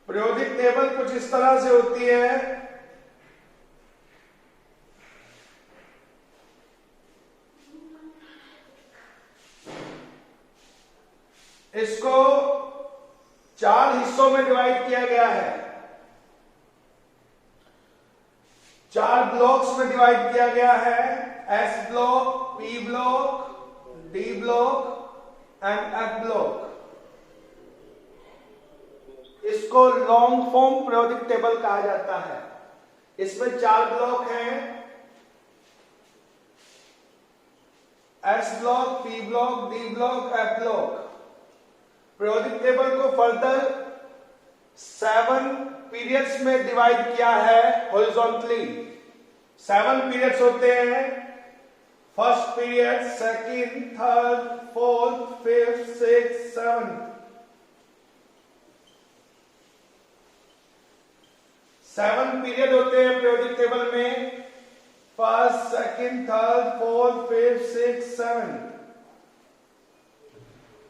Periodic table कुछ इस तरह से होती है। इसको 4 हिस्सों में डिवाइड किया गया है, 4 ब्लॉक्स में डिवाइड किया गया है। S block, P block, D block and F block. इसको लॉन्ग फॉर्म पीरियोडिक टेबल कहा जाता है। इसमें 4 ब्लॉक हैं, S block, P block, D block, F block. Periodic table को फर्दर 7 पीरियड्स में डिवाइड किया है हॉरिजॉन्टली। 7 पीरियड्स होते हैं, first period, second, third, fourth, fifth, six, 7। 7 period होते हैं पीरियोडिक टेबल में, first, second, third, fourth, fifth, six, 7।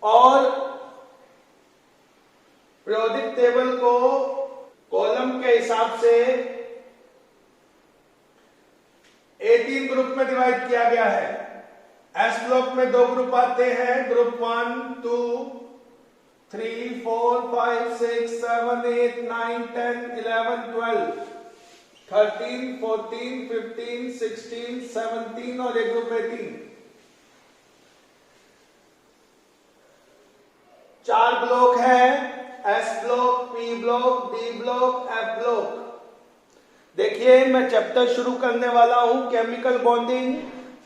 और पीरियोडिक टेबल को कॉलम के हिसाब से 18 ग्रुप में डिवाइड किया गया है। एस ब्लॉक में 2 ग्रुप आते हैं, ग्रुप 1, 2, 3, 4, 5, 6, 7, 8, 9, 10, 11, 12, 13, 14, 15, 16, 17 और एक ग्रुप 18। 4 ब्लॉक है, S block, P block, D block, F block. देखिए, मैं चैप्टर शुरू करने वाला हूं केमिकल बॉन्डिंग,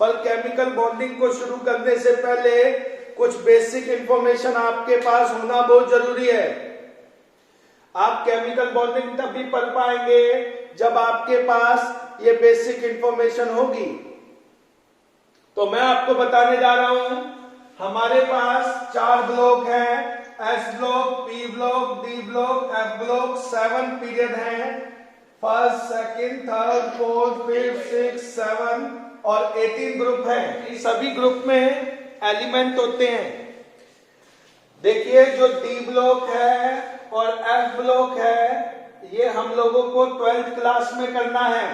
पर केमिकल बॉन्डिंग को शुरू करने से पहले कुछ बेसिक इंफॉर्मेशन आपके पास होना बहुत जरूरी है। आप केमिकल बॉन्डिंग तभी पढ़ पाएंगे जब आपके पास ये बेसिक इंफॉर्मेशन होगी। तो मैं आपको बताने जा रहा हूं, हमारे पास 4 ब्लॉक हैं, S block, P block, D block, F block. 7 period हैं, first, second, third, fourth, fifth, six, 7 और 18 ग्रुप हैं। सभी ग्रुप में एलिमेंट होते हैं। देखिए, जो डी ब्लॉक है और एफ ब्लॉक है, ये हम लोगों को 12th क्लास में करना है।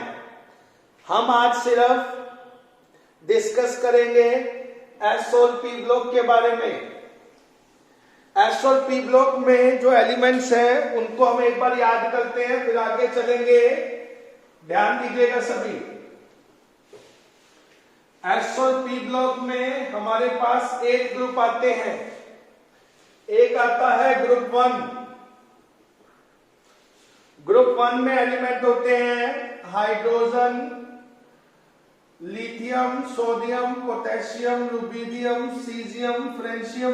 हम आज सिर्फ डिस्कस करेंगे एस और पी ब्लॉक के बारे में। एस और पी ब्लॉक में जो एलिमेंट्स हैं उनको हम एक बार याद करते हैं, फिर आगे चलेंगे। ध्यान दीजिएगा सभी। एस और पी ब्लॉक में हमारे पास 8 ग्रुप आते हैं। एक आता है ग्रुप 1। ग्रुप 1 में एलिमेंट होते हैं hydrogen, lithium, sodium, potassium, rubidium, caesium, francium.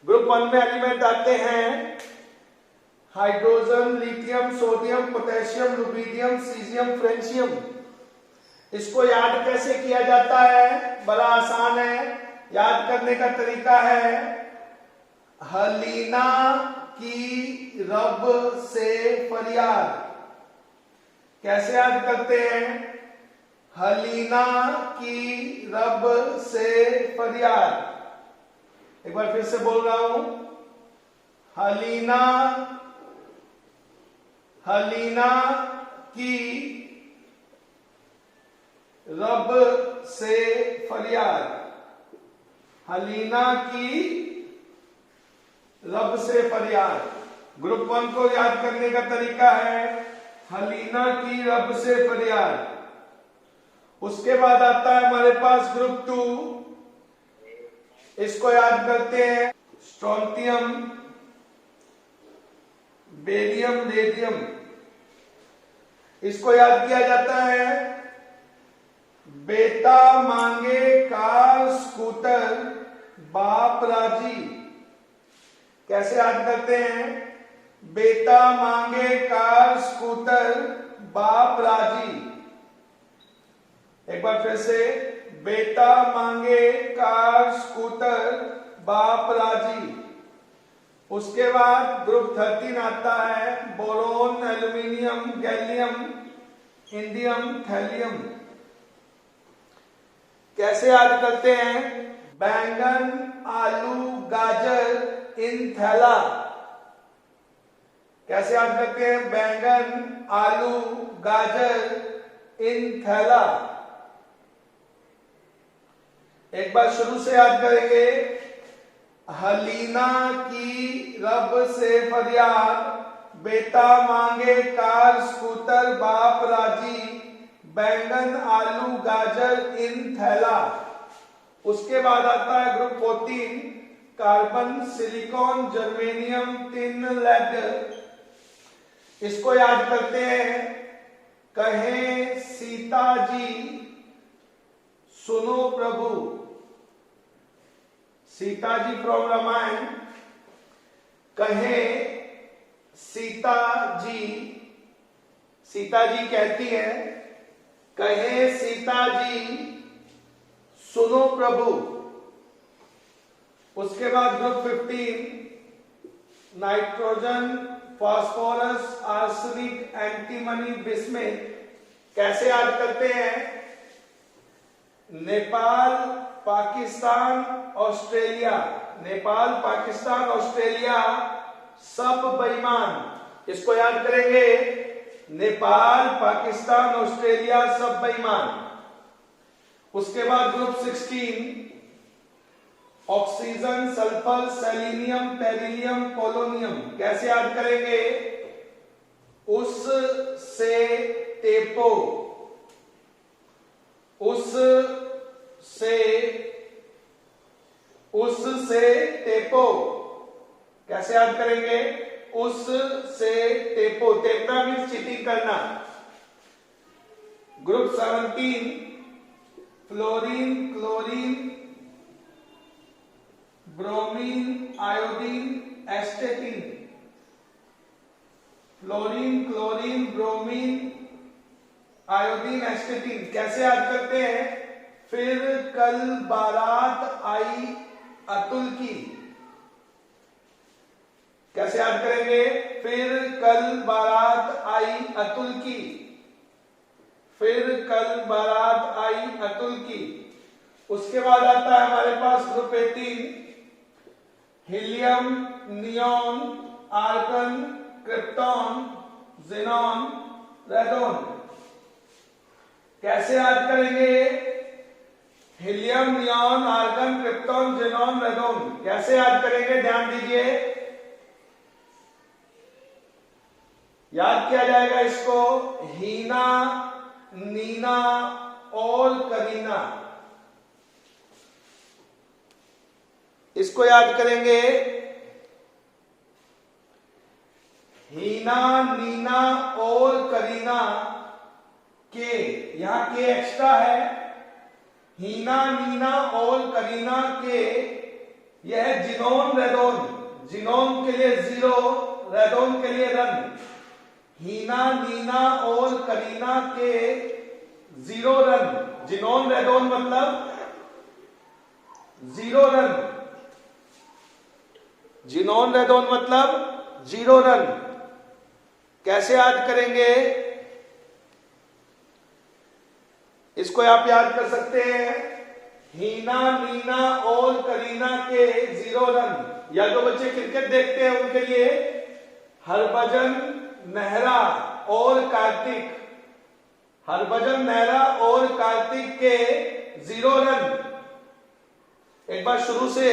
Group 1 में एलिमेंट आते हैं hydrogen, lithium, sodium, potassium, rubidium, caesium, francium. इसको याद कैसे किया जाता है? बड़ा आसान है। याद करने का तरीका है, हलीना की रब से फरियाद। कैसे याद करते हैं? हलीना की रब से फरियाद। एक बार फिर से बोल रहा हूं, हलीना की रब से फरियाद। हलीना की रब से फरियाद। ग्रुप 1 को याद करने का तरीका है हलीना की रब से फरियाद। उसके बाद आता है हमारे पास ग्रुप 2। इसको याद करते हैं स्ट्रोंथियम, बेरियम, रेडियम। इसको याद किया जाता है बेटा मांगे कार, स्कूटर, बाप राजी। कैसे याद करते हैं? बेटा मांगे कार, स्कूटर, बाप राजी। एक बार फिर से, बेटा मांगे कार, स्कूटर, बाप राजी। उसके बाद ग्रुप 13 आता है boron, aluminium, gallium, indium, thallium. कैसे याद करते हैं? बैंगन, आलू, गाजर इन थैला। कैसे याद करते हैं? बैंगन, आलू, गाजर इन थैला। एक बार शुरू से याद करेंगे। हलीना की रब से फरियाद, बेटा मांगे कार स्कूटर बाप राजी, बैंगन आलू गाजर इन थैला। उसके बाद आता है group 14, carbon silicon germanium tin lead. इसको याद करते हैं। कहे सीता जी सुनो प्रभु। सीता जी फ्रॉम रामायण। कहे सीता जी, सीता जी कहती है, कहे सीता जी सुनो प्रभु। उसके बाद group 15, nitrogen, phosphorus, arsenic, antimony, bismuth. कैसे याद करते हैं? नेपाल, पाकिस्तान, ऑस्ट्रेलिया। नेपाल, पाकिस्तान, ऑस्ट्रेलिया सब बेईमान। इसको याद करेंगे। नेपाल, पाकिस्तान, ऑस्ट्रेलिया सब बेईमान। उसके बाद group 16, oxygen, sulphur, selenium, beryllium, polonium. कैसे याद करेंगे? उस से टेपो, उस से टेपो। कैसे याद करेंगे? उस से टेपो। टेपना मीन्स चीटिंग करना। Group 17, fluorine, chlorine, bromine, iodine, एस्टेटिन। Fluorine, chlorine, bromine, iodine, एस्टेटिन। कैसे याद करते हैं? फिर कल बारात आई अतुल की। कैसे याद करेंगे? फिर कल बारात आई अतुल की। फिर कल बारात आई अतुल की। उसके बाद आता है हमारे पास group 18, helium, neon, argon, krypton, xenon, radon. कैसे याद करेंगे? Helium, neon, argon, krypton, xenon, radon. कैसे याद करेंगे? ध्यान दीजिए। याद किया जाएगा इसको हीना, नीना और करीना। इसको याद करेंगे। हीना, नीना और करीना के, यहां के एक्स्ट्रा है। हीना, नीना और करीना के, यह जिनोन, रेडोन। जिनोन के लिए 0, रेडोन के लिए रन। हीना, नीना और करीना के 0 रन। जिनोन, रेडोन मतलब 0 रन। जिनोन, रेडोन मतलब 0 रन। कैसे याद करेंगे? इसको आप याद कर सकते हैं। हीना, नीना और करीना के 0 रन। या जो बच्चे क्रिकेट देखते हैं उनके लिए हरभजन, नेहरा और कार्तिक। हरभजन, नेहरा और कार्तिक के 0 रन। एक बार शुरू से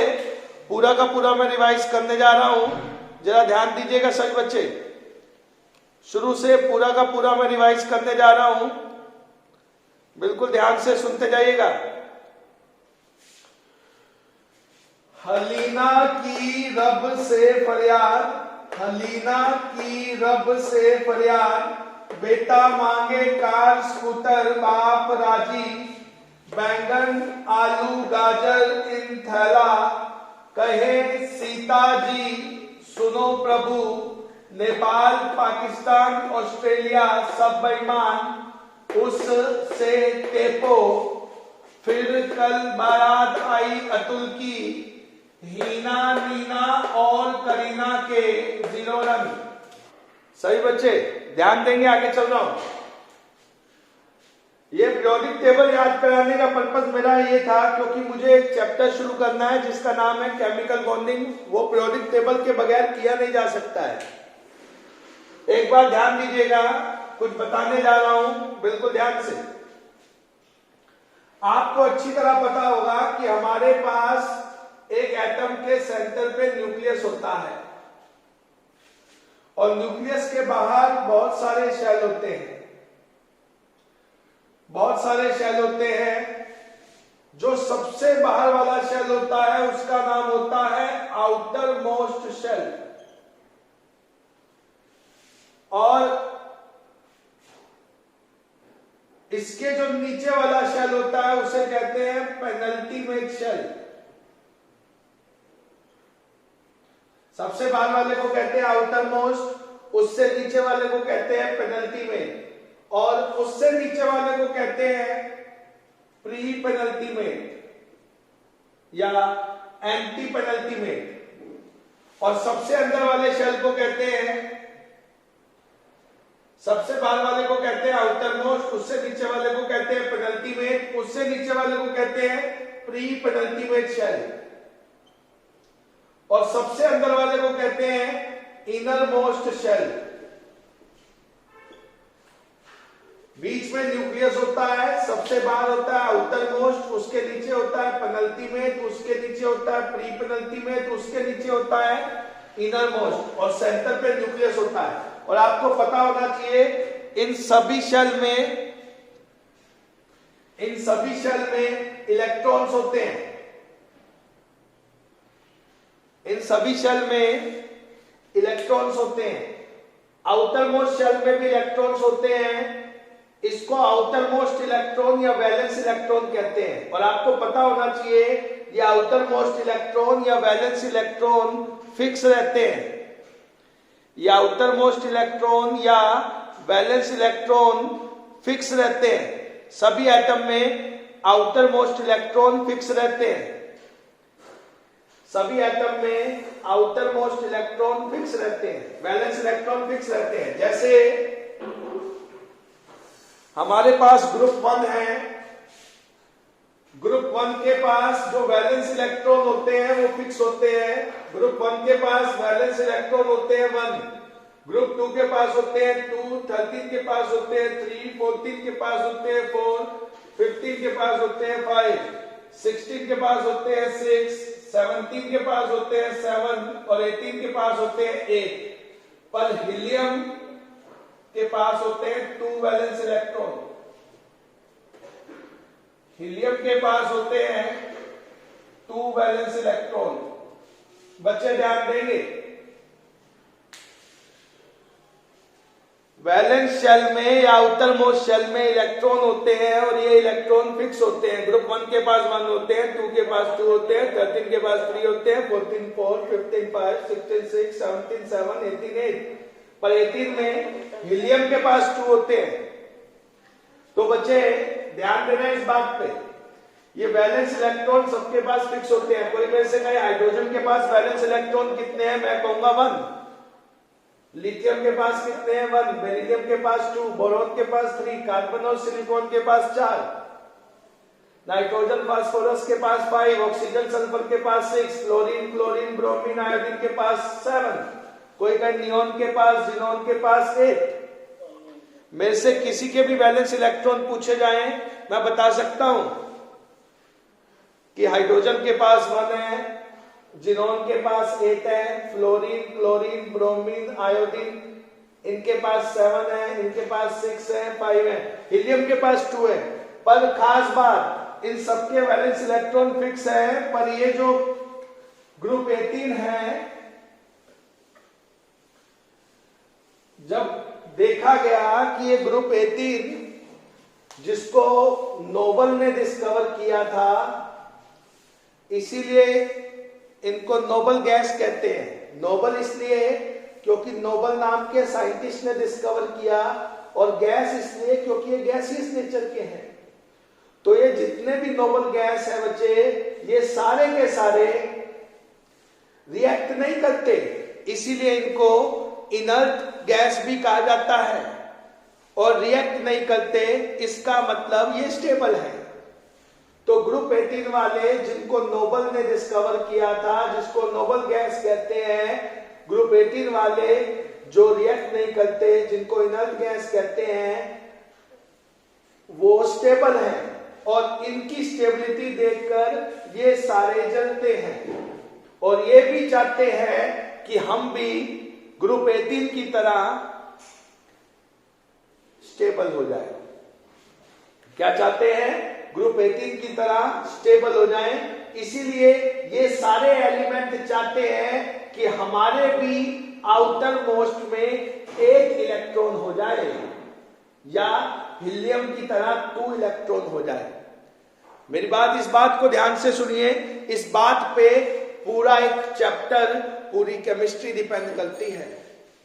पूरा का पूरा मैं रिवाइज करने जा रहा हूं, जरा ध्यान दीजिएगा सभी बच्चे। शुरू से पूरा का पूरा मैं रिवाइज करने जा रहा हूं, बिल्कुल ध्यान से सुनते जाइएगा। हलीना की रब से फरियाद, हलीना की रब से फरियाद, बेटा मांगे कार स्कूटर बाप राजी, बैंगन आलू गाजर इन थैला, कहे सीता जी सुनो प्रभु, नेपाल पाकिस्तान ऑस्ट्रेलिया सब बेईमान, उस से टेपो, फिर कल बारात आई अतुल की, हीना नीना और करीना के 0 रन। सही बच्चे ध्यान देंगे, आगे चल रहा हूं। ये पीरियोडिक टेबल याद कराने का पर्पस मेरा ये था क्योंकि मुझे एक चैप्टर शुरू करना है जिसका नाम है केमिकल बॉन्डिंग। वो पीरियोडिक टेबल के बगैर किया नहीं जा सकता है। एक बार ध्यान दीजिएगा, कुछ बताने जा रहा हूं, बिल्कुल ध्यान से। आपको अच्छी तरह पता होगा कि हमारे पास एक एटम के सेंटर पे न्यूक्लियस होता है और न्यूक्लियस के बाहर बहुत सारे शेल होते हैं। बहुत सारे शेल होते हैं। जो सबसे बाहर वाला शेल होता है उसका नाम होता है आउटर मोस्ट शेल, और इसके जो नीचे वाला शेल होता है उसे कहते हैं पेनल्टीमेट शेल। सबसे बाहर वाले को कहते हैं आउटर मोस्ट, उससे नीचे वाले को कहते हैं पेनल्टीमेट, और उससे नीचे वाले को कहते हैं प्री पेनल्टीमेट या एंटी पेनल्टीमेट, और सबसे अंदर वाले शेल को कहते हैं, सबसे बाहर वाले को कहते हैं आउटर मोस्ट, उससे नीचे वाले को कहते हैं पेनल्टीमेट, उससे नीचे वाले को कहते हैं प्री पेनल्टीमेट शेल, और सबसे अंदर वाले को कहते हैं इनर मोस्ट शेल। बीच में न्यूक्लियस होता है, सबसे बाहर होता है आउटर मोस्ट, उसके नीचे होता है पेनल्टीमेट, उसके नीचे होता है प्री पेनल्टीमेट, उसके नीचे होता है इनर मोस्ट, और सेंटर पे न्यूक्लियस होता है। और आपको पता होना चाहिए इन सभी शेल में इलेक्ट्रॉन्स होते हैं। इन सभी शेल में इलेक्ट्रॉन्स होते हैं। आउटर मोस्ट शेल में भी इलेक्ट्रॉन्स होते हैं। इसको आउटर मोस्ट इलेक्ट्रॉन या वैलेंस इलेक्ट्रॉन कहते हैं। और आपको पता होना चाहिए ये आउटर मोस्ट इलेक्ट्रॉन या वैलेंस इलेक्ट्रॉन फिक्स रहते हैं। ये आउटर मोस्ट इलेक्ट्रॉन या वैलेंस इलेक्ट्रॉन फिक्स रहते हैं। सभी एटम में आउटर मोस्ट इलेक्ट्रॉन फिक्स रहते हैं। सभी एटम में आउटर मोस्ट इलेक्ट्रॉन फिक्स रहते हैं, वैलेंस इलेक्ट्रॉन फिक्स रहते हैं। जैसे हमारे पास ग्रुप 1 है, ग्रुप 1 के पास जो वैलेंस इलेक्ट्रॉन होते हैं वो फिक्स होते हैं। ग्रुप 1 के पास वैलेंस इलेक्ट्रॉन होते हैं 1, ग्रुप 2 के पास होते हैं 2, 13 के पास होते हैं 3, 14 के पास होते हैं 4, 15 के पास होते हैं 5, 16 के पास होते हैं 6, 17 के पास होते हैं 7, और 18 के पास होते हैं 8। पर हीलियम के पास होते हैं 2 वैलेंस इलेक्ट्रॉन। हीलियम के पास होते हैं 2 वैलेंस इलेक्ट्रॉन। बच्चे ध्यान देंगे, वैलेंस शेल में या आउटर मोस्ट शेल में इलेक्ट्रॉन होते हैं और ये इलेक्ट्रॉन फिक्स होते हैं। ग्रुप 1 के पास 1 होते हैं, 2 के पास 2 होते हैं, 13 के पास 3 होते हैं, 14 4, 15 5, 16 6, 17 7, 18 8। पर 18 में हीलियम के पास 2 होते हैं। तो बच्चे ध्यान देना इस बात पे, ये वैलेंस इलेक्ट्रॉन सबके पास फिक्स होते हैं। कोई मेरे से कहे हाइड्रोजन के पास वैलेंस इलेक्ट्रॉन कितने हैं, मैं कहूंगा 1। लिथियम के पास कितने हैं, 1। बेरिलियम के पास 2, बोरॉन के पास 3, कार्बन और सिलिकॉन के पास 4, नाइट्रोजन फास्फोरस के पास 5, ऑक्सीजन सल्फर के पास 6, फ्लोरीन क्लोरीन ब्रोमीन आयोडीन के पास 7, कोई कहे नियोन के पास, जिनोन के पास 8। मेरे से किसी के भी वैलेंस इलेक्ट्रॉन पूछे जाएं, मैं बता सकता हूं कि हाइड्रोजन के पास 1 है, जिनोन के पास 8 है, फ्लोरीन क्लोरीन ब्रोमीन आयोडीन इनके पास 7 है, इनके पास 6 है, 5 है, हीलियम के पास 2 है। पर खास बात, इन सबके वैलेंस इलेक्ट्रॉन फिक्स है, पर ये जो ग्रुप 18 है, जब देखा गया कि ये ग्रुप 18 जिसको नोबल ने डिस्कवर किया था, इसीलिए इनको नोबल गैस कहते हैं। नोबल इसलिए क्योंकि नोबल नाम के साइंटिस्ट ने डिस्कवर किया, और गैस इसलिए क्योंकि ये गैसियस नेचर के हैं। तो ये जितने भी नोबल गैस है बच्चे, ये सारे के सारे रिएक्ट नहीं करते, इसीलिए इनको इनर्ट गैस भी कहा जाता है। और रिएक्ट नहीं करते इसका मतलब ये स्टेबल है। तो ग्रुप 18 वाले जिनको नोबल ने डिस्कवर किया था, जिसको नोबल गैस कहते हैं, ग्रुप 18 वाले जो रिएक्ट नहीं करते, जिनको इनर्ट गैस कहते हैं, वो स्टेबल हैं और इनकी स्टेबिलिटी देखकर ये सारे जलते हैं और ये भी चाहते हैं कि हम भी ग्रुप 18 की तरह स्टेबल हो जाए। क्या चाहते हैं? ग्रुप 18 की तरह स्टेबल हो जाएं। इसीलिए ये सारे एलिमेंट चाहते हैं कि हमारे भी आउटर मोस्ट में एक इलेक्ट्रॉन हो जाए या हीलियम की तरह 2 इलेक्ट्रॉन हो जाए। मेरी बात, इस बात को ध्यान से सुनिए। इस बात पे पूरा एक चैप्टर, पूरी केमिस्ट्री डिपेंड करती है।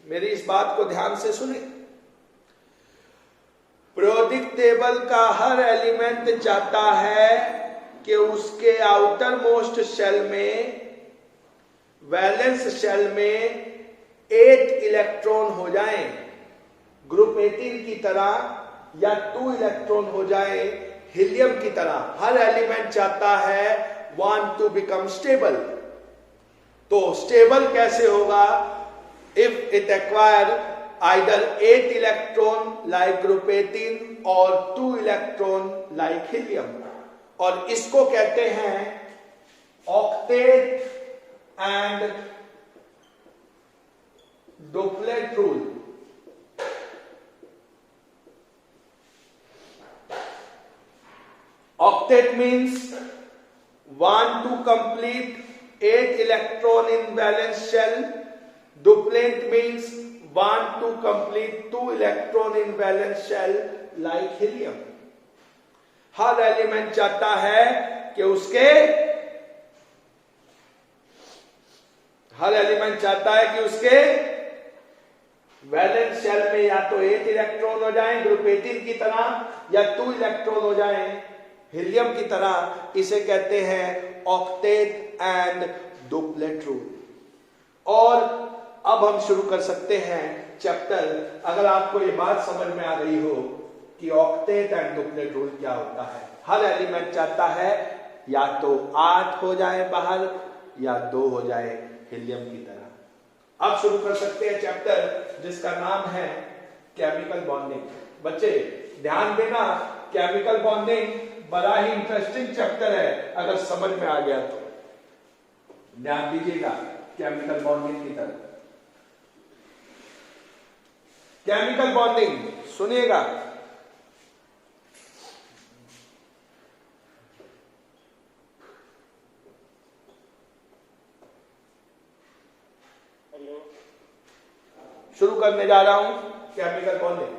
मेरी इस बात को ध्यान से सुनिए। पीरियोडिक टेबल का हर एलिमेंट चाहता है कि उसके आउटर मोस्ट शेल में, वैलेंस शेल में 8 इलेक्ट्रॉन हो जाएं, ग्रुप 18 की तरह, या 2 इलेक्ट्रॉन हो जाए हीलियम की तरह। हर एलिमेंट चाहता है वांट टू बिकम स्टेबल। तो स्टेबल कैसे होगा? If it acquire either 8 electron like group 18 और 2 इलेक्ट्रॉन लाइक हीलियम। और इसको कहते हैं octet and duplet rule. Octet means want to complete 8 electron in valence shell. Duplet means want to complete 2 electron in valence shell like helium. Her element चाहता है कि उसके valence shell में या तो 8 इलेक्ट्रॉन हो जाएं ग्रुप 18 की तरह, या 2 इलेक्ट्रॉन हो जाएं हीलियम की तरह। इसे कहते हैं ऑक्टेट एंड डुप्लेट रूल। और अब हम शुरू कर सकते हैं चैप्टर। अगर आपको ये बात समझ में आ गई हो कि ऑक्टेट एंड डुप्लेट रूल क्या होता है। हर एलिमेंट चाहता है या तो 8 हो जाए बाहर या 2 हो जाए हीलियम की तरह। अब शुरू कर सकते हैं चैप्टर जिसका नाम है केमिकल बॉन्डिंग। बच्चे ध्यान देना, केमिकल बॉन्डिंग बड़ा ही इंटरेस्टिंग चैप्टर है। अगर समझ में आ गया तो ध्यान दीजिएगा केमिकल बॉन्डिंग की तरफ। केमिकल बॉन्डिंग सुनिएगा। शुरू करने जा रहा हूं केमिकल बॉन्डिंग।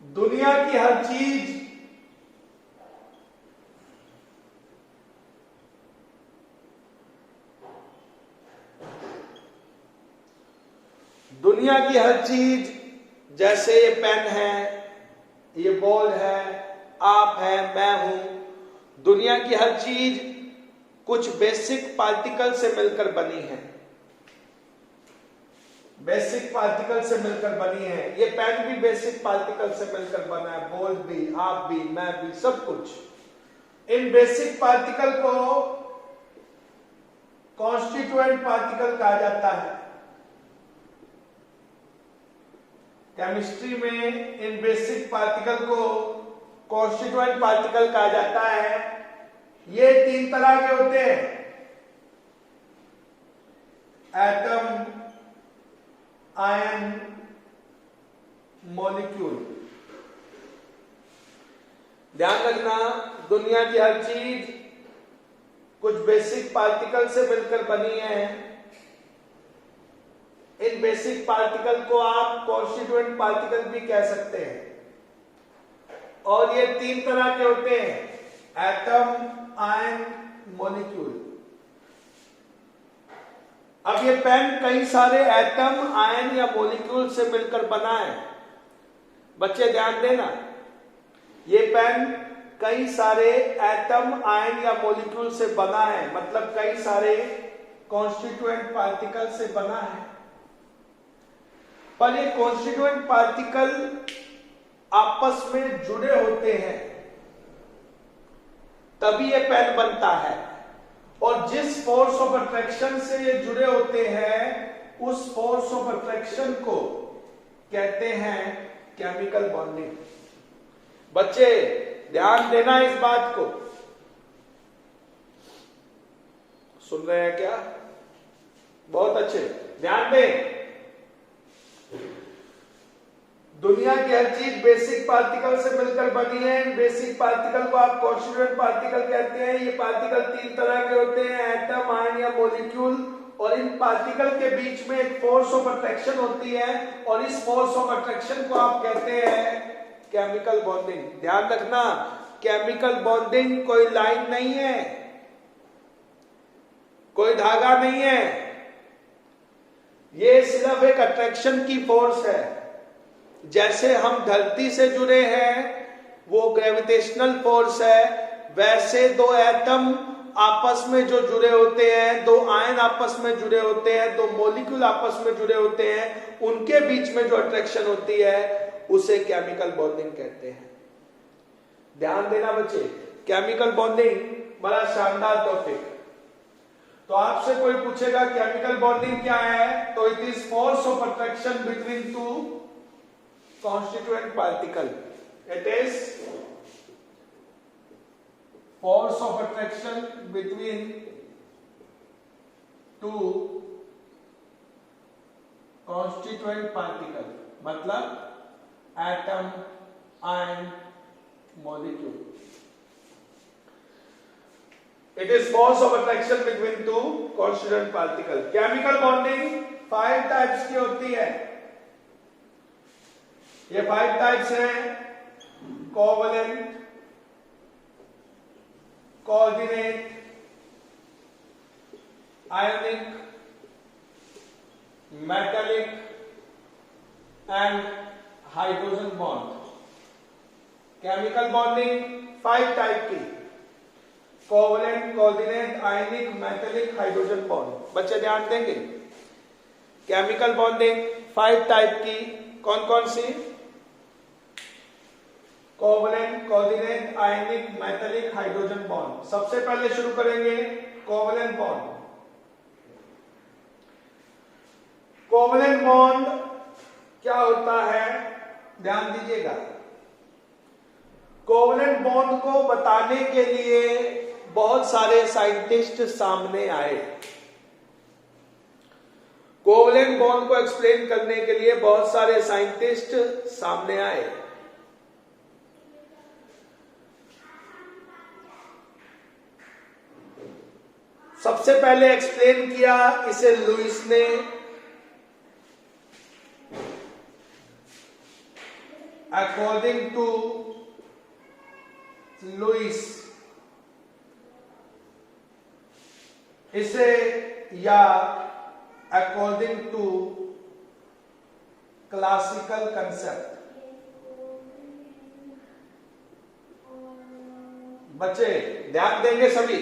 दुनिया की हर चीज जैसे ये पेन है, ये बॉल है, आप है, मैं हूं। दुनिया की हर चीज कुछ बेसिक पार्टिकल से मिलकर बनी है। बेसिक पार्टिकल से मिलकर बनी है। ये पेन भी बेसिक पार्टिकल से मिलकर बना है, बॉल भी, आप भी, मैं भी, सब कुछ। इन बेसिक पार्टिकल को कॉन्स्टिट्यूएंट पार्टिकल कहा जाता है। केमिस्ट्री में इन बेसिक पार्टिकल को कॉन्स्टिट्यूएंट पार्टिकल कहा जाता है। ये 3 तरह के होते हैं, एटम, आयन, मॉलिक्यूल। ध्यान रखना, दुनिया की हर चीज कुछ बेसिक पार्टिकल से मिलकर बनी है। इन बेसिक पार्टिकल को आप कॉन्स्टिट्यूएंट पार्टिकल भी कह सकते हैं। और ये 3 तरह के होते हैं, एटम, आयन, मॉलिक्यूल। अब ये पेन कई सारे एटम, आयन या मॉलिक्यूल से मिलकर बना है। बच्चे ध्यान देना, ये पेन कई सारे एटम, आयन या मॉलिक्यूल से बना है, मतलब कई सारे कॉन्स्टिट्यूएंट पार्टिकल से बना है। पर ये कॉन्स्टिट्यूएंट पार्टिकल आपस में जुड़े होते हैं तभी ये पेन बनता है। और जिस फोर्स ऑफ अट्रैक्शन से ये जुड़े होते हैं उस फोर्स ऑफ अट्रैक्शन को कहते हैं केमिकल बॉन्डिंग। बच्चे ध्यान देना इस बात को, सुन रहे हैं क्या? बहुत अच्छे, ध्यान दें। दुनिया की हर चीज बेसिक पार्टिकल से मिलकर बनी है। बेसिक पार्टिकल को आप कॉन्स्टिट्यूएंट पार्टिकल कहते हैं। ये पार्टिकल तीन तरह के होते हैं, एटम, आयन या मॉलिक्यूल। और इन पार्टिकल के बीच में एक फोर्स ऑफ अट्रैक्शन होती है और इस फोर्स ऑफ अट्रैक्शन को आप कहते हैं केमिकल बॉन्डिंग। ध्यान रखना, केमिकल बॉन्डिंग कोई लाइन नहीं है, कोई धागा नहीं है, ये सिर्फ एक अट्रैक्शन की फोर्स है। जैसे हम धरती से जुड़े हैं वो ग्रेविटेशनल फोर्स है, वैसे दो एटम आपस में जो जुड़े होते हैं, दो आयन आपस में जुड़े होते हैं, दो मॉलिक्यूल आपस में जुड़े होते हैं, उनके बीच में जो अट्रैक्शन होती है उसे केमिकल बॉन्डिंग कहते हैं। ध्यान देना बच्चे, केमिकल बॉन्डिंग बड़ा शानदार टॉपिक। तो आपसे कोई पूछेगा केमिकल बॉन्डिंग क्या है, तो it is force of attraction between two constituent particle. It is force of attraction between two constituent particle, मतलब atom, ion, molecule. It is force of attraction between two constituent particle. Chemical bonding 5 types की होती है। ये 5 types हैं, covalent, coordinate, ionic, metallic and hydrogen bond. Chemical bonding 5 type की, covalent, coordinate, आयनिक, metallic, hydrogen bond. बच्चे ध्यान देंगे, chemical bonding 5 type की, कौन कौन सी? कोवलेंट, कोऑर्डिनेट, आयनिक, मेटालिक, हाइड्रोजन बॉन्ड। सबसे पहले शुरू करेंगे कोवलेंट बॉन्ड। कोवलेंट बॉन्ड क्या होता है, ध्यान दीजिएगा। कोवलेंट बॉन्ड को बताने के लिए बहुत सारे साइंटिस्ट सामने आए। कोवलेंट बॉन्ड को एक्सप्लेन करने के लिए बहुत सारे साइंटिस्ट सामने आए। सबसे पहले एक्सप्लेन किया इसे लुइस ने। अकॉर्डिंग टू लुइस, इसे या अकॉर्डिंग टू क्लासिकल कंसेप्ट। बच्चे ध्यान देंगे सभी,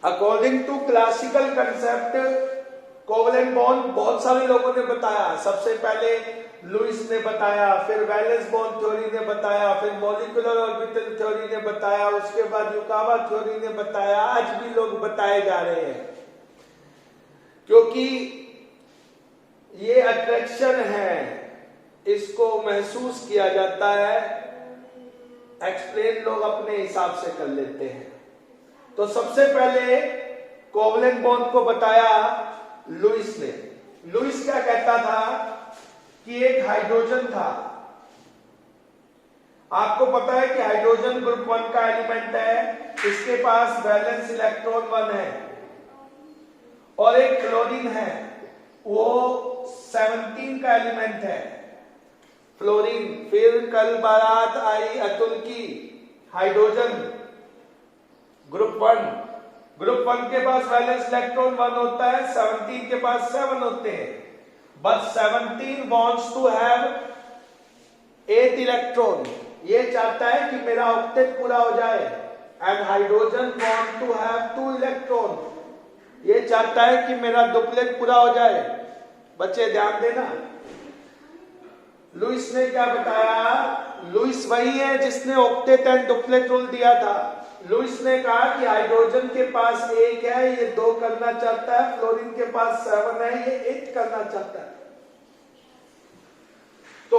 according to classical concept covalent bond बहुत सारे लोगों ने बताया। सबसे पहले लुइस ने बताया, फिर वैलेंस बॉन्ड थ्योरी ने बताया, फिर मॉलिक्यूलर ऑर्बिटल थ्योरी ने बताया, उसके बाद युकावा थ्योरी ने बताया, आज भी लोग बताए जा रहे हैं। क्योंकि ये अट्रैक्शन है, इसको महसूस किया जाता है, एक्सप्लेन लोग अपने हिसाब से कर लेते हैं। तो सबसे पहले कोवलेंट बॉन्ड को बताया लुइस ने। लुइस क्या कहता था कि एक हाइड्रोजन था। आपको पता है कि हाइड्रोजन ग्रुप 1 का एलिमेंट है, इसके पास वैलेंस इलेक्ट्रॉन 1 है, और एक क्लोरीन है, वो 17 का एलिमेंट है, फ्लोरीन। फिर कल बारात आई अतुल की, हाइड्रोजन ग्रुप 1 के पास वैलेंस इलेक्ट्रॉन 1 होता है, 17 के पास 7 होते हैं। But 17 wants to have 8 electron, ये चाहता है कि मेरा ऑक्टेट पूरा हो जाए। And hydrogen want to have 2 electron, ये चाहता है कि मेरा डुप्लेट पूरा हो जाए। बच्चे ध्यान देना, लुइस ने क्या बताया? लुइस वही है जिसने ऑक्टेट एंड डुप्लेट रूल दिया था। लुईस ने कहा कि हाइड्रोजन के पास 1 है, ये 2 करना चाहता है, फ्लोरीन के पास 7 है, ये 8 करना चाहता है। तो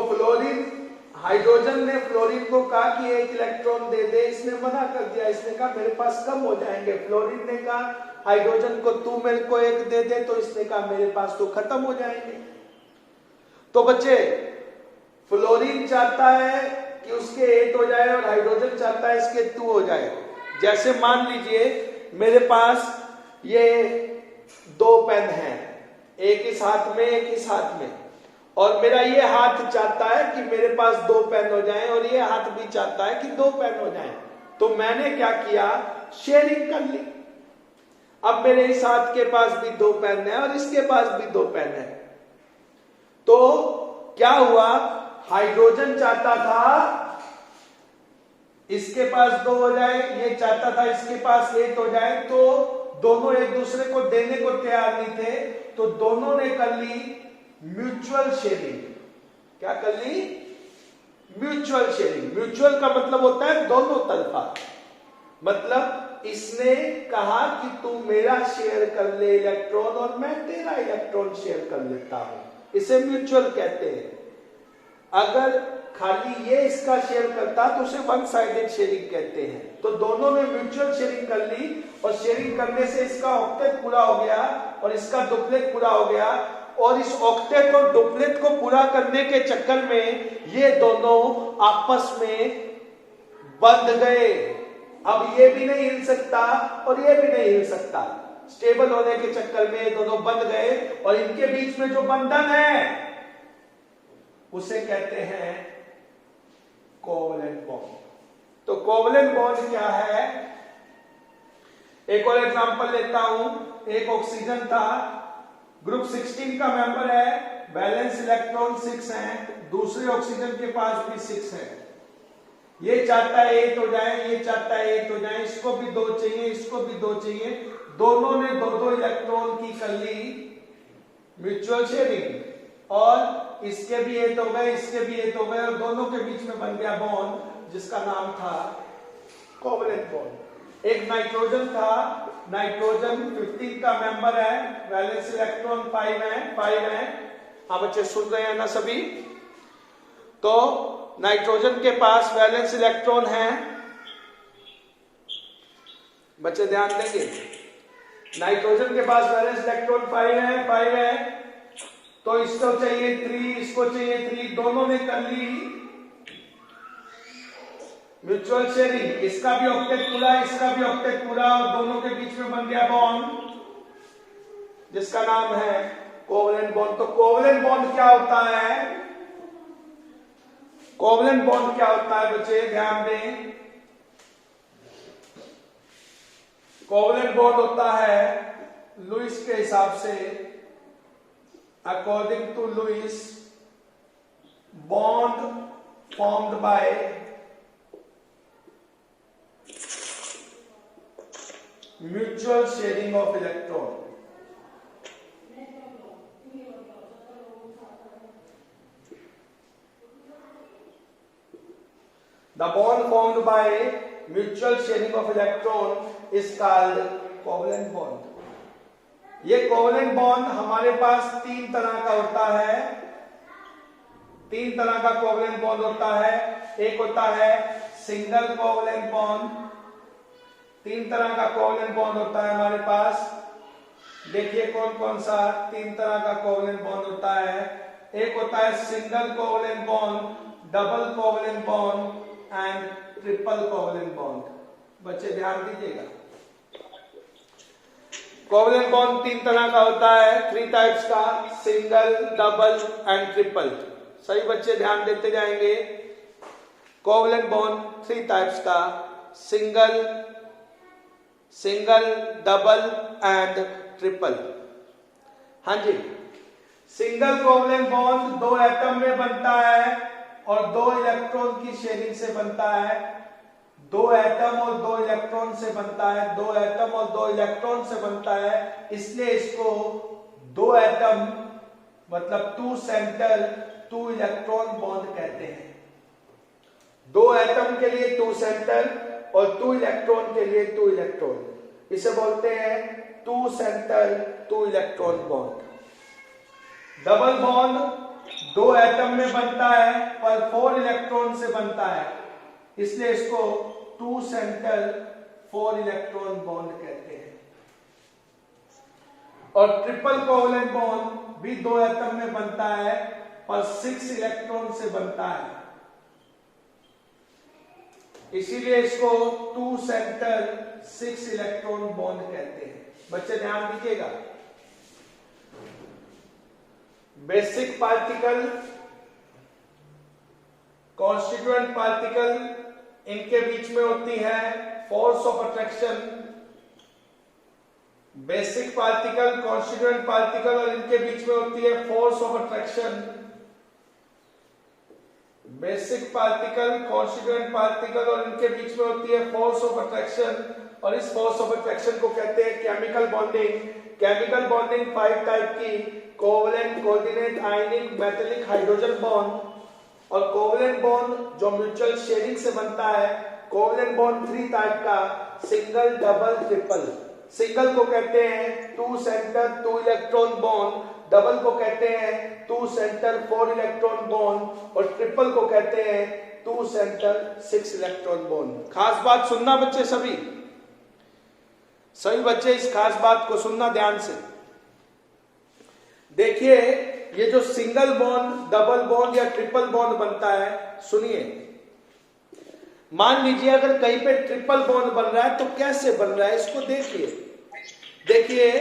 हाइड्रोजन ने फ्लोरीन को कहा कि 1 इलेक्ट्रॉन दे दे, इसने मना कर दिया, इसने कहा मेरे पास कम हो जाएंगे। फ्लोरीन ने कहा हाइड्रोजन को तू मेरे को 1 दे दे, तो इसने कहा मेरे पास तो खत्म हो जाएंगे। तो बच्चे फ्लोरीन चाहता है कि उसके 8 हो जाए और हाइड्रोजन चाहता है इसके 2 हो जाए। जैसे मान लीजिए मेरे पास ये 2 पेन हैं, एक इस हाथ में एक इस हाथ में, और मेरा ये हाथ चाहता है कि मेरे पास 2 पेन हो जाएं और ये हाथ भी चाहता है कि 2 पेन हो जाएं। तो मैंने क्या किया, शेयरिंग कर ली। अब मेरे इस हाथ के पास भी 2 पेन है और इसके पास भी 2 पेन है। तो क्या हुआ, हाइड्रोजन चाहता था इसके पास 2 हो जाए, ये चाहता था इसके पास 8 हो जाए, तो दोनों एक दूसरे को देने को तैयार नहीं थे, तो दोनों ने कर ली म्यूचुअल शेयरिंग। क्या कर ली, म्यूचुअल शेयरिंग। म्यूचुअल का मतलब होता है दोनों तरफा, मतलब इसने कहा कि तू मेरा शेयर कर ले इलेक्ट्रॉन और मैं तेरा इलेक्ट्रॉन शेयर कर लेता हूं, इसे म्यूचुअल कहते हैं। अगर खाली ये इसका शेयर करता तो उसे वन साइडेड शेयरिंग कहते हैं। तो दोनों ने म्यूचुअल शेयरिंग कर ली और शेयरिंग करने से इसका ऑक्टेट पूरा हो गया और इसका डुप्लेट पूरा हो गया, और इस ऑक्टेट और डुप्लेट को पूरा करने के चक्कर में ये दोनों आपस में बंध गए। अब ये भी नहीं हिल सकता और ये भी नहीं हिल सकता, स्टेबल होने के चक्कर में दोनों बंध गए, और इनके बीच में जो बंधन है उसे कहते हैं कोवलेंट बॉन्ड। तो कोवलेंट बॉन्ड क्या है, एक और एग्जांपल लेता हूं। एक ऑक्सीजन था, ग्रुप 16 का मेंबर है, बैलेंस इलेक्ट्रॉन 6 हैं, दूसरे ऑक्सीजन के पास भी 6 है। ये चाहता है 8 हो जाए, ये चाहता है 8 हो जाए, इसको भी 2 चाहिए, इसको भी 2 चाहिए। दोनों ने 2-2 इलेक्ट्रॉन की कर ली म्यूचुअल शेयरिंग, और इसके भी 8 हो गए, इसके भी 8 हो गए, और दोनों के बीच में बन गया बॉन्ड जिसका नाम था कोवलेंट बॉन्ड। एक नाइट्रोजन था, नाइट्रोजन 15 का मेंबर है, वैलेंस इलेक्ट्रॉन 5 है। हाँ बच्चे सुन रहे हैं ना सभी? तो नाइट्रोजन के पास वैलेंस इलेक्ट्रॉन है, बच्चे ध्यान देंगे, नाइट्रोजन के पास वैलेंस इलेक्ट्रॉन 5 है, तो इसको चाहिए 3, इसको चाहिए 3, दोनों ने कर ली म्यूचुअल शेयरिंग। इसका भी ऑक्टेट पूरा, इसका भी ऑक्टेट पूरा, और दोनों के बीच में बन गया बॉन्ड जिसका नाम है कोवलेंट बॉन्ड। तो कोवलेंट बॉन्ड क्या होता है, कोवलेंट बॉन्ड क्या होता है बच्चे ध्यान दें। कोवलेंट बॉन्ड होता है लुईस के हिसाब से, according to Lewis, bond formed by mutual sharing of electron. The bond formed by mutual sharing of electron is called covalent bond. ये कोवलेंट बॉन्ड हमारे पास 3 तरह का होता है, 3 तरह का कोवलेंट बॉन्ड होता है। एक होता है सिंगल कोवलेंट बॉन्ड, 3 तरह का कोवलेंट बॉन्ड होता है हमारे पास। देखिए कौन कौन सा 3 तरह का कोवलेंट बॉन्ड होता है। एक होता है single covalent bond, double covalent bond and triple covalent bond. बच्चे ध्यान दीजिएगा, कोवलेंट बॉन्ड 3 तरह का होता है, 3 टाइप्स का, सिंगल, डबल एंड ट्रिपल। सही बच्चे ध्यान देते जाएंगे। कोवलेंट बॉन्ड 3 टाइप्स का, सिंगल, डबल एंड ट्रिपल। हाँ जी, सिंगल कोवलेंट बॉन्ड 2 एटम में बनता है और 2 इलेक्ट्रॉन की शेयरिंग से बनता है। 2 एटम और 2 इलेक्ट्रॉन से बनता है, 2 एटम और 2 इलेक्ट्रॉन से बनता है, इसलिए इसको 2 एटम मतलब 2 सेंटर 2 इलेक्ट्रॉन बॉन्ड कहते हैं। 2 एटम के लिए 2 सेंटर और 2 इलेक्ट्रॉन के लिए 2 इलेक्ट्रॉन। इसे बोलते हैं 2 centre 2 electron bond. Double bond 2 atom में बनता है पर 4 इलेक्ट्रॉन से बनता है, इसलिए इसको 2 सेंटर 4 इलेक्ट्रॉन बॉन्ड कहते हैं। और ट्रिपल कोवलेंट बॉन्ड भी 2 एटम में बनता है पर 6 इलेक्ट्रॉन से बनता है, इसीलिए इसको 2 सेंटर 6 इलेक्ट्रॉन बॉन्ड कहते हैं। बच्चे ध्यान दीजिएगा, बेसिक पार्टिकल, कॉन्स्टिट्यूएंट पार्टिकल, इनके बीच में होती है force of attraction. Basic particle, constituent particle और इनके बीच में होती है force of attraction. Basic particle, constituent particle और इनके बीच में होती है फोर्स ऑफ अट्रैक्शन, और इस फोर्स ऑफ अट्रैक्शन को कहते हैं chemical bonding. Chemical bonding 5 type की, covalent, coordinate, ionic, metallic, hydrogen bond. और कोवलेंट बॉन्ड जो म्यूचुअल शेयरिंग से बनता है, कोवलेंट बॉन्ड 3 टाइप का, सिंगल, डबल, ट्रिपल। सिंगल को कहते हैं 2 सेंटर 2 इलेक्ट्रॉन बॉन्ड, डबल को कहते हैं 2 सेंटर 4 इलेक्ट्रॉन बॉन्ड, और ट्रिपल को कहते हैं 2 सेंटर 6 इलेक्ट्रॉन बॉन्ड। खास बात सुनना बच्चे, सभी बच्चे इस खास बात को सुनना ध्यान से। देखिए, ये जो सिंगल बॉन्ड, डबल बॉन्ड या ट्रिपल बॉन्ड बनता है, सुनिए, मान लीजिए अगर कहीं पे ट्रिपल बॉन्ड बन रहा है तो कैसे बन रहा है इसको देखिए,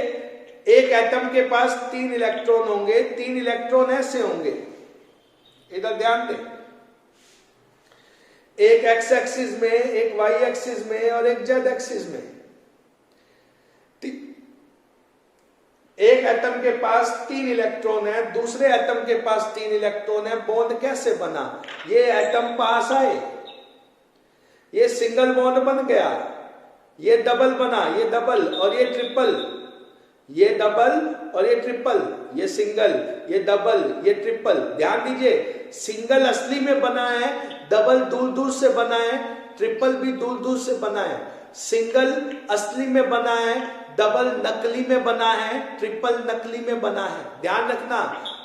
एक एटम के पास 3 इलेक्ट्रॉन होंगे, 3 इलेक्ट्रॉन ऐसे होंगे, इधर ध्यान दें, एक एक्स एक्सिस में, एक वाई एक्सिस में और एक जेड एक्सिस में। एक एटम के पास 3 इलेक्ट्रॉन है, दूसरे एटम के पास 3 इलेक्ट्रॉन है, बॉन्ड कैसे बना? ये एटम पास आए, ये सिंगल बॉन्ड बन गया, ये डबल बना, ये डबल और ये ट्रिपल, ये डबल और ये ट्रिपल, ये सिंगल, ये डबल, ये ट्रिपल। ध्यान दीजिए, सिंगल असली में बना है, डबल दूर दूर से बना है, ट्रिपल भी दूर दूर से बना है। सिंगल असली में बना है, डबल नकली में बना है, ट्रिपल नकली में बना है। ध्यान रखना,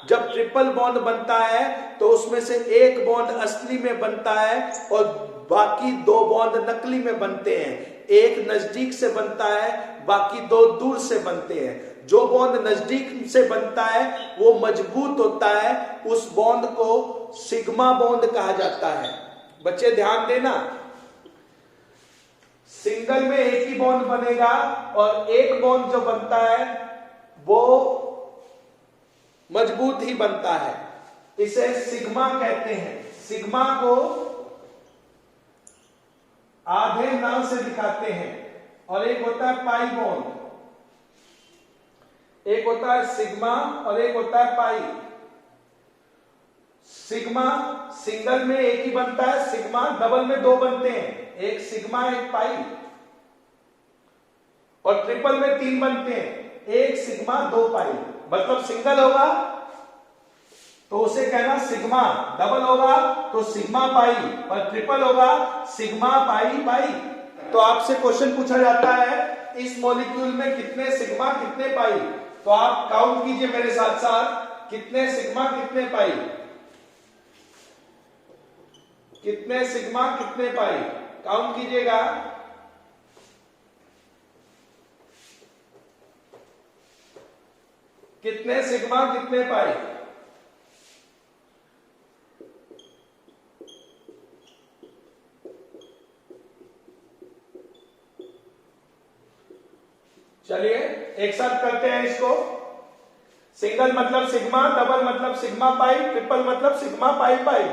जब ट्रिपल बॉन्ड बनता है तो उसमें से एक बॉन्ड असली में बनता है और बाकी 2 बॉन्ड नकली में बनते हैं। एक नजदीक से बनता है, बाकी 2 दूर से बनते हैं। जो बॉन्ड नजदीक से बनता है वो मजबूत होता है, उस बॉन्ड को सिग्मा बॉन्ड कहा जाता है। बच्चे ध्यान देना, सिंगल में एक ही बॉन्ड बनेगा और एक बॉन्ड जो बनता है वो मजबूत ही बनता है, इसे सिग्मा कहते हैं। सिग्मा को आधे नाम से दिखाते हैं। और एक होता है पाई बॉन्ड, एक होता है सिग्मा और एक होता है पाई। सिग्मा सिंगल में एक ही बनता है, सिग्मा डबल में 2 बनते हैं, एक सिग्मा एक पाई। और ट्रिपल में 3 बनते हैं, एक सिग्मा 2 पाई। मतलब सिंगल होगा तो उसे कहना सिग्मा, डबल होगा तो सिग्मा पाई, और ट्रिपल होगा सिग्मा पाई पाई। तो आपसे क्वेश्चन पूछा जाता है इस मॉलिक्यूल में कितने सिग्मा कितने पाई, तो आप काउंट कीजिए मेरे साथ साथ, कितने सिग्मा कितने पाई, कितने सिग्मा कितने पाई, काउंट कीजिएगा। कितने सिग्मा कितने पाई? चलिए एक साथ करते हैं इसको। सिंगल मतलब सिग्मा, डबल मतलब सिग्मा पाई, ट्रिपल मतलब सिग्मा पाई पाई।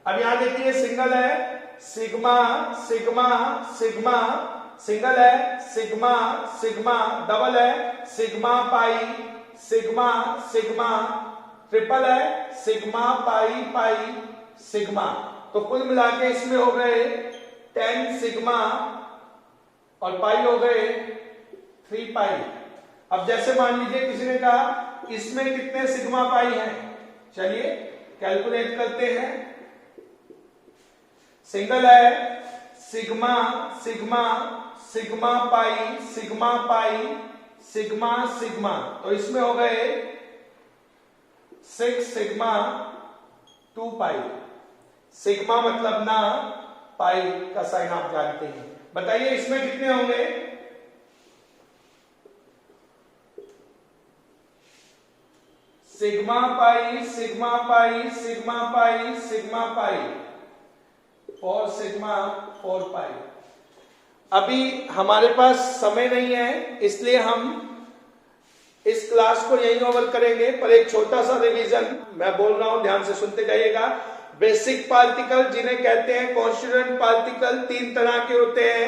अब यहां देखिए, सिंगल है सिग्मा सिग्मा सिग्मा, सिंगल है सिग्मा सिग्मा, डबल है sigma pi sigma sigma, triple है सिग्मा पाई पाई सिग्मा। तो कुल मिला के इसमें हो गए 10 सिग्मा और पाई हो गए 3 पाई। अब जैसे मान लीजिए किसी ने कहा इसमें कितने सिग्मा पाई हैं, चलिए कैलकुलेट करते हैं। सिंगल है sigma sigma sigma pi sigma pi sigma sigma, तो इसमें हो गए 6 सिग्मा 2 पाई। सिग्मा मतलब ना, पाई का साइन आप जानते हैं। बताइए इसमें कितने होंगे? Sigma pi sigma pi sigma pi sigma pi 4 sigma 4 पाई। अभी हमारे पास समय नहीं है, इसलिए हम इस क्लास को यहीं ओवर करेंगे, पर एक छोटा सा रिवीजन मैं बोल रहा हूं, ध्यान से सुनते जाइएगा। बेसिक पार्टिकल जिन्हें कहते हैं कॉन्स्टिट्यूएंट पार्टिकल, 3 तरह के होते हैं,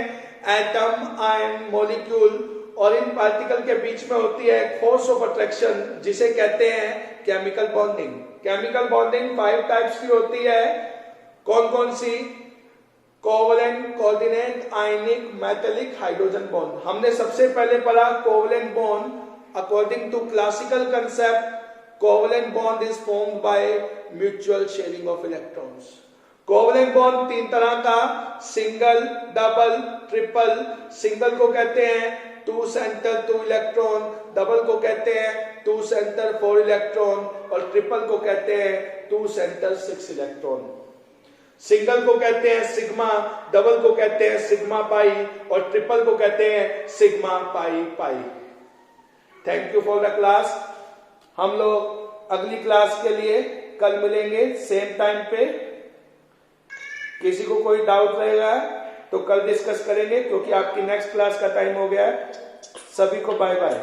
एटम, आयन, मॉलिक्यूल, और इन पार्टिकल के बीच में होती है फोर्स ऑफ अट्रैक्शन जिसे कहते हैं chemical bonding. Chemical bonding 5 types की होती है। कौन कौन सी? Covalent, coordinate, ionic, metallic, hydrogen bond. हमने सबसे पहले पढ़ा covalent bond. According to classical concept, covalent bond is formed by mutual sharing of electrons. Covalent bond 3 तरह का, सिंगल, डबल, ट्रिपल। सिंगल को कहते हैं 2 सेंटर 2 इलेक्ट्रॉन, डबल को कहते हैं 2 सेंटर 4 इलेक्ट्रॉन, और ट्रिपल को कहते हैं 2 सेंटर 6 इलेक्ट्रॉन। सिंगल को कहते हैं सिग्मा, डबल को कहते हैं सिग्मा पाई, और ट्रिपल को कहते हैं sigma pi pi. Thank you for the class. हम लोग अगली क्लास के लिए कल मिलेंगे सेम टाइम पे। किसी को कोई डाउट रहेगा तो कल डिस्कस करेंगे, क्योंकि आपकी नेक्स्ट क्लास का टाइम हो गया है। सभी को बाय बाय।